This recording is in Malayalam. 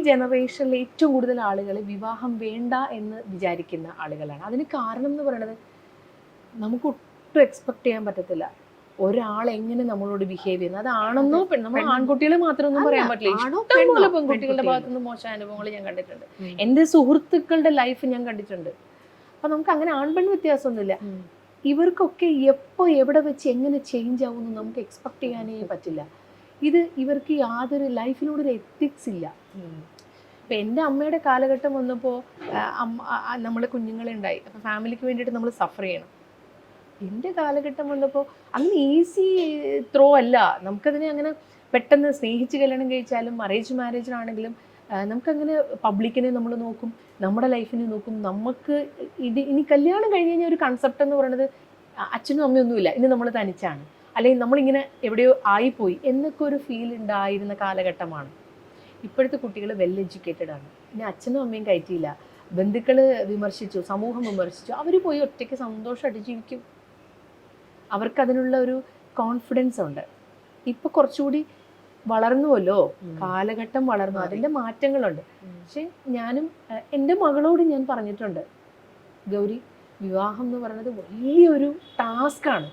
ജനറേഷനിൽ ഏറ്റവും കൂടുതൽ ആളുകൾ വിവാഹം വേണ്ട എന്ന് വിചാരിക്കുന്ന ആളുകളാണ്. അതിന് കാരണം എന്ന് പറയുന്നത് നമുക്ക് ഒട്ടും എക്സ്പെക്ട് ചെയ്യാൻ പറ്റത്തില്ല ഒരാൾ എങ്ങനെ നമ്മളോട് ബിഹേവ് ചെയ്യുന്നത്. അതാണെന്നോ നമ്മൾ ആൺകുട്ടികളെ മാത്രമൊന്നും പറയാൻ പറ്റില്ല. ഇഷ്ടംപോലെ പെൺകുട്ടികളുടെ ഭാഗത്തുനിന്ന് മോശം അനുഭവങ്ങൾ ഞാൻ കണ്ടിട്ടുണ്ട്. എൻ്റെ സുഹൃത്തുക്കളുടെ ലൈഫ് ഞാൻ കണ്ടിട്ടുണ്ട്. അപ്പൊ നമുക്ക് അങ്ങനെ ആൺപെൺ വ്യത്യാസമൊന്നുമില്ല. ഇവർക്കൊക്കെ എപ്പോൾ എവിടെ വെച്ച് എങ്ങനെ ചേഞ്ച് ആവുമെന്ന് നമുക്ക് എക്സ്പെക്ട് ചെയ്യാനേ പറ്റില്ല. ഇത് ഇവർക്ക് യാതൊരു ലൈഫിനോടൊരു എത്തിക്സ് ഇല്ല. ഇപ്പം എൻ്റെ അമ്മയുടെ കാലഘട്ടം വന്നപ്പോൾ നമ്മൾ കുഞ്ഞുങ്ങളെ ഉണ്ടായി, അപ്പോൾ ഫാമിലിക്ക് വേണ്ടിയിട്ട് നമ്മൾ സഫർ ചെയ്യണം. എൻ്റെ കാലഘട്ടം വന്നപ്പോൾ അങ്ങനെ ഈസി ത്രോ അല്ല. നമുക്കതിനെ അങ്ങനെ പെട്ടെന്ന് സ്നേഹിച്ച് കല്യാണം കഴിച്ചാലും മാരേജിനാണെങ്കിലും നമുക്കങ്ങനെ പബ്ലിക്കിനെ നമ്മൾ നോക്കും, നമ്മുടെ ലൈഫിനെ നോക്കും. നമുക്ക് ഇനി കല്യാണം കഴിഞ്ഞ് കഴിഞ്ഞാൽ ഒരു കൺസെപ്റ്റ് എന്ന് പറയുന്നത് അച്ഛനും അമ്മയൊന്നുമില്ല, ഇനി നമ്മൾ തനിച്ചാണ്, അല്ലെങ്കിൽ നമ്മളിങ്ങനെ എവിടെയോ ആയിപ്പോയി എന്നൊക്കെ ഒരു ഫീൽ ഉണ്ടായിരുന്ന കാലഘട്ടമാണ്. ഇപ്പോഴത്തെ കുട്ടികൾ വെൽ എഡ്യൂക്കേറ്റഡ് ആണ്. ഇനി അച്ഛനും അമ്മയും കയറ്റിയില്ല, ബന്ധുക്കൾ വിമർശിച്ചു, സമൂഹം വിമർശിച്ചു, അവർ പോയി ഒറ്റയ്ക്ക് സന്തോഷമായിട്ട് ജീവിക്കും. അവർക്കതിനുള്ള ഒരു കോൺഫിഡൻസ് ഉണ്ട്. ഇപ്പം കുറച്ചുകൂടി വളർന്നുവല്ലോ, കാലഘട്ടം വളർന്നു, അതിൻ്റെ മാറ്റങ്ങളുണ്ട്. പക്ഷെ ഞാനും എൻ്റെ മകളോട് ഞാൻ പറഞ്ഞിട്ടുണ്ട്, ഗൗരി, വിവാഹം എന്ന് പറയുന്നത് വലിയൊരു ടാസ്ക്കാണ്.